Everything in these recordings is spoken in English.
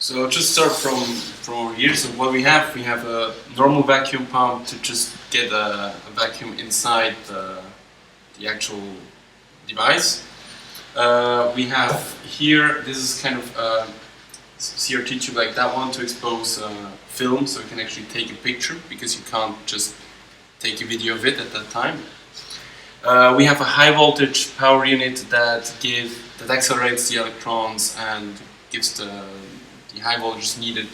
So just start from over here. So what we have a normal vacuum pump to just get a vacuum inside the actual device. We have here, this is kind of a CRT tube like that one to expose film, so you can actually take a picture because you can't just take a video of it at that time. We have a high voltage power unit that accelerates the electrons and gives the high voltage needed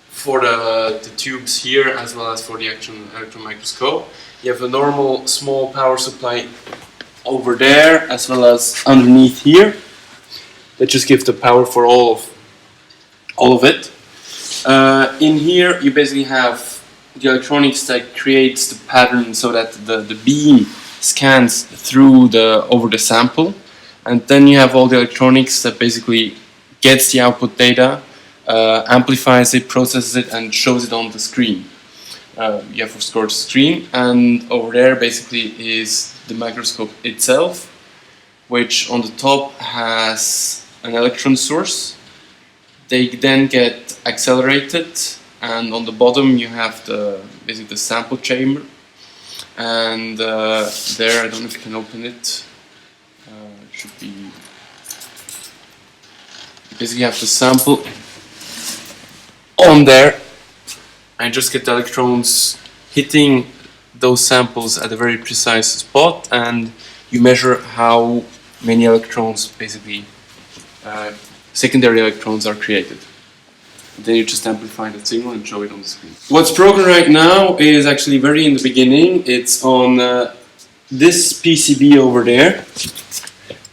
for the tubes here as well as for the electron microscope. You have a normal small power supply over there as well as underneath here that just gives the power for all of it. In here you basically have the electronics that creates the pattern so that the beam scans through over the sample, and then you have all the electronics that basically gets the output data, amplifies it, processes it, and shows it on the screen. You have of course screen, and over there basically is the microscope itself, which on the top has an electron source. They then get accelerated, and on the bottom you have basically the sample chamber. And there, I don't know if you can open it. It should be. Basically, you have the sample on there, and just get the electrons hitting those samples at a very precise spot, and you measure how many electrons, basically secondary electrons, are created. Then you just amplify that signal and show it on the screen. What's broken right now is actually very in the beginning. It's on this PCB over there,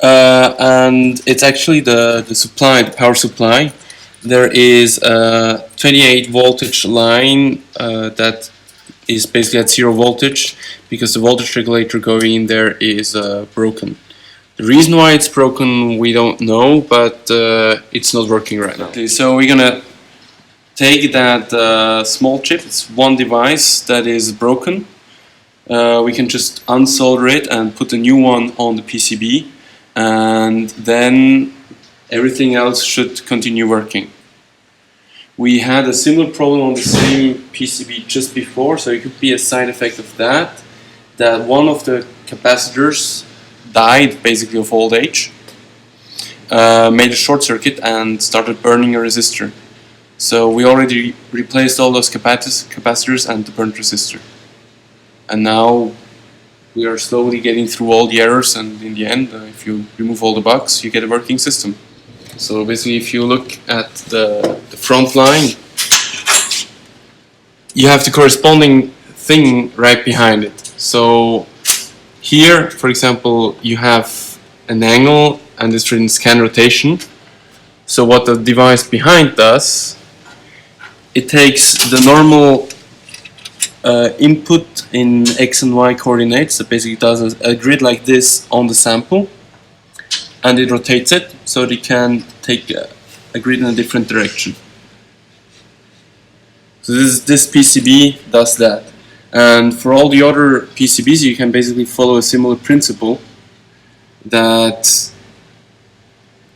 and it's actually the supply, the power supply. There is a 28 voltage line that is basically at 0 voltage because the voltage regulator going in there is broken. The reason why it's broken we don't know, but it's not working right now. Okay, so we're gonna take that small chip. It's one device that is broken. We can just unsolder it and put a new one on the PCB, and then everything else should continue working. We had a similar problem on the same PCB just before, so it could be a side effect of that one of the capacitors died basically of old age, made a short circuit and started burning a resistor. So we already replaced all those capacitors and the burnt resistor. And now we are slowly getting through all the errors, and in the end, if you remove all the bugs, you get a working system. So basically, if you look at the front line, you have the corresponding thing right behind it. So here, for example, you have an angle and it's written scan rotation. So what the device behind does, it takes the normal input in X and Y coordinates, that basically does a grid like this on the sample, and it rotates it so that it can take a grid in a different direction. So this PCB does that. And for all the other PCBs you can basically follow a similar principle, that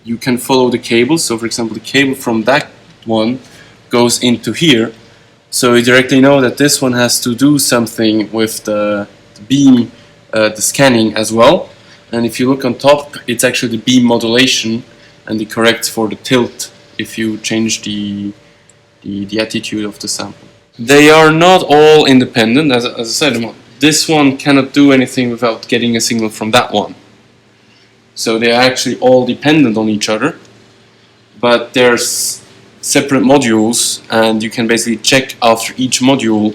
you can follow the cable. So for example, the cable from that one goes into here, so you directly know that this one has to do something with the beam, the scanning as well. And if you look on top, it's actually the beam modulation, and it corrects for the tilt if you change the attitude of the sample. They are not all independent, as I said. This one cannot do anything without getting a signal from that one. So they are actually all dependent on each other, but there's separate modules, and you can basically check after each module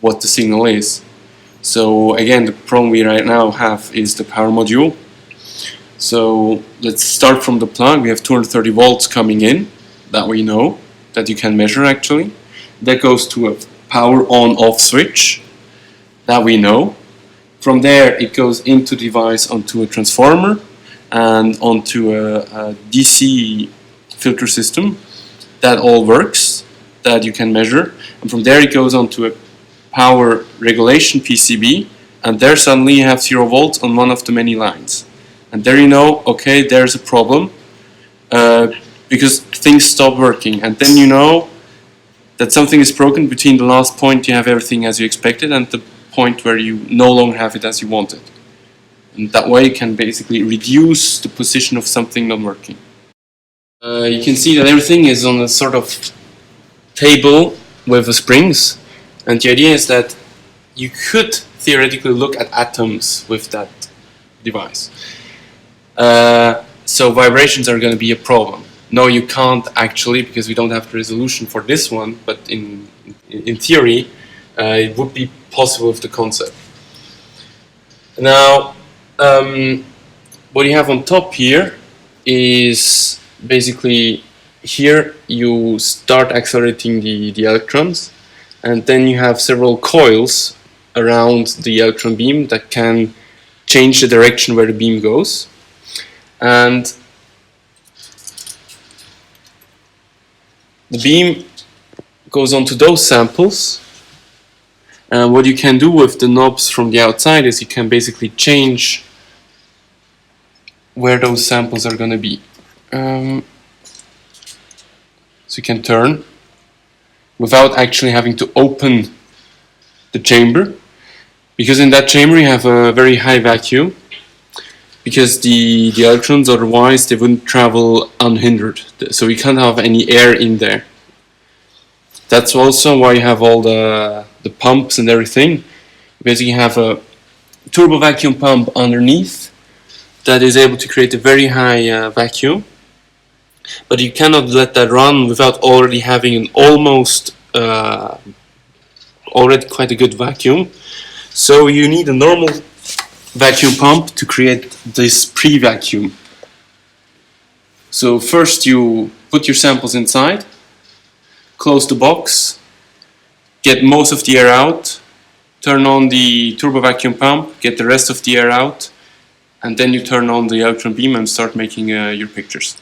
what the signal is. So again, the problem we right now have is the power module. So let's start from the plug. We have 230 volts coming in, that we know, that you can measure actually. That goes to a power on-off switch, that we know. From there it goes into the device onto a transformer and onto a DC filter system. That all works, that you can measure. And from there it goes onto a power regulation PCB, and there suddenly you have 0 volts on one of the many lines. And there you know, okay, there's a problem. because things stop working, and then you know that something is broken between the last point you have everything as you expected and the point where you no longer have it as you wanted. And that way you can basically reduce the position of something not working. You can see that everything is on a sort of table with the springs, and the idea is that you could theoretically look at atoms with that device. So vibrations are going to be a problem. No, you can't actually, because we don't have the resolution for this one, but in theory it would be possible with the concept. Now what you have on top here is basically, here you start accelerating the electrons, and then you have several coils around the electron beam that can change the direction where the beam goes. And the beam goes onto those samples, and what you can do with the knobs from the outside is you can basically change where those samples are going to be. So you can turn without actually having to open the chamber, because in that chamber you have a very high vacuum, because the electrons, otherwise they wouldn't travel unhindered, so you can't have any air in there. That's also why you have all the pumps and everything. You basically have a turbo vacuum pump underneath that is able to create a very high vacuum, but you cannot let that run without already having an almost already quite a good vacuum. So you need a normal vacuum pump to create this pre-vacuum. So first you put your samples inside, close the box, get most of the air out, turn on the turbo vacuum pump, get the rest of the air out, and then you turn on the electron beam and start making your pictures.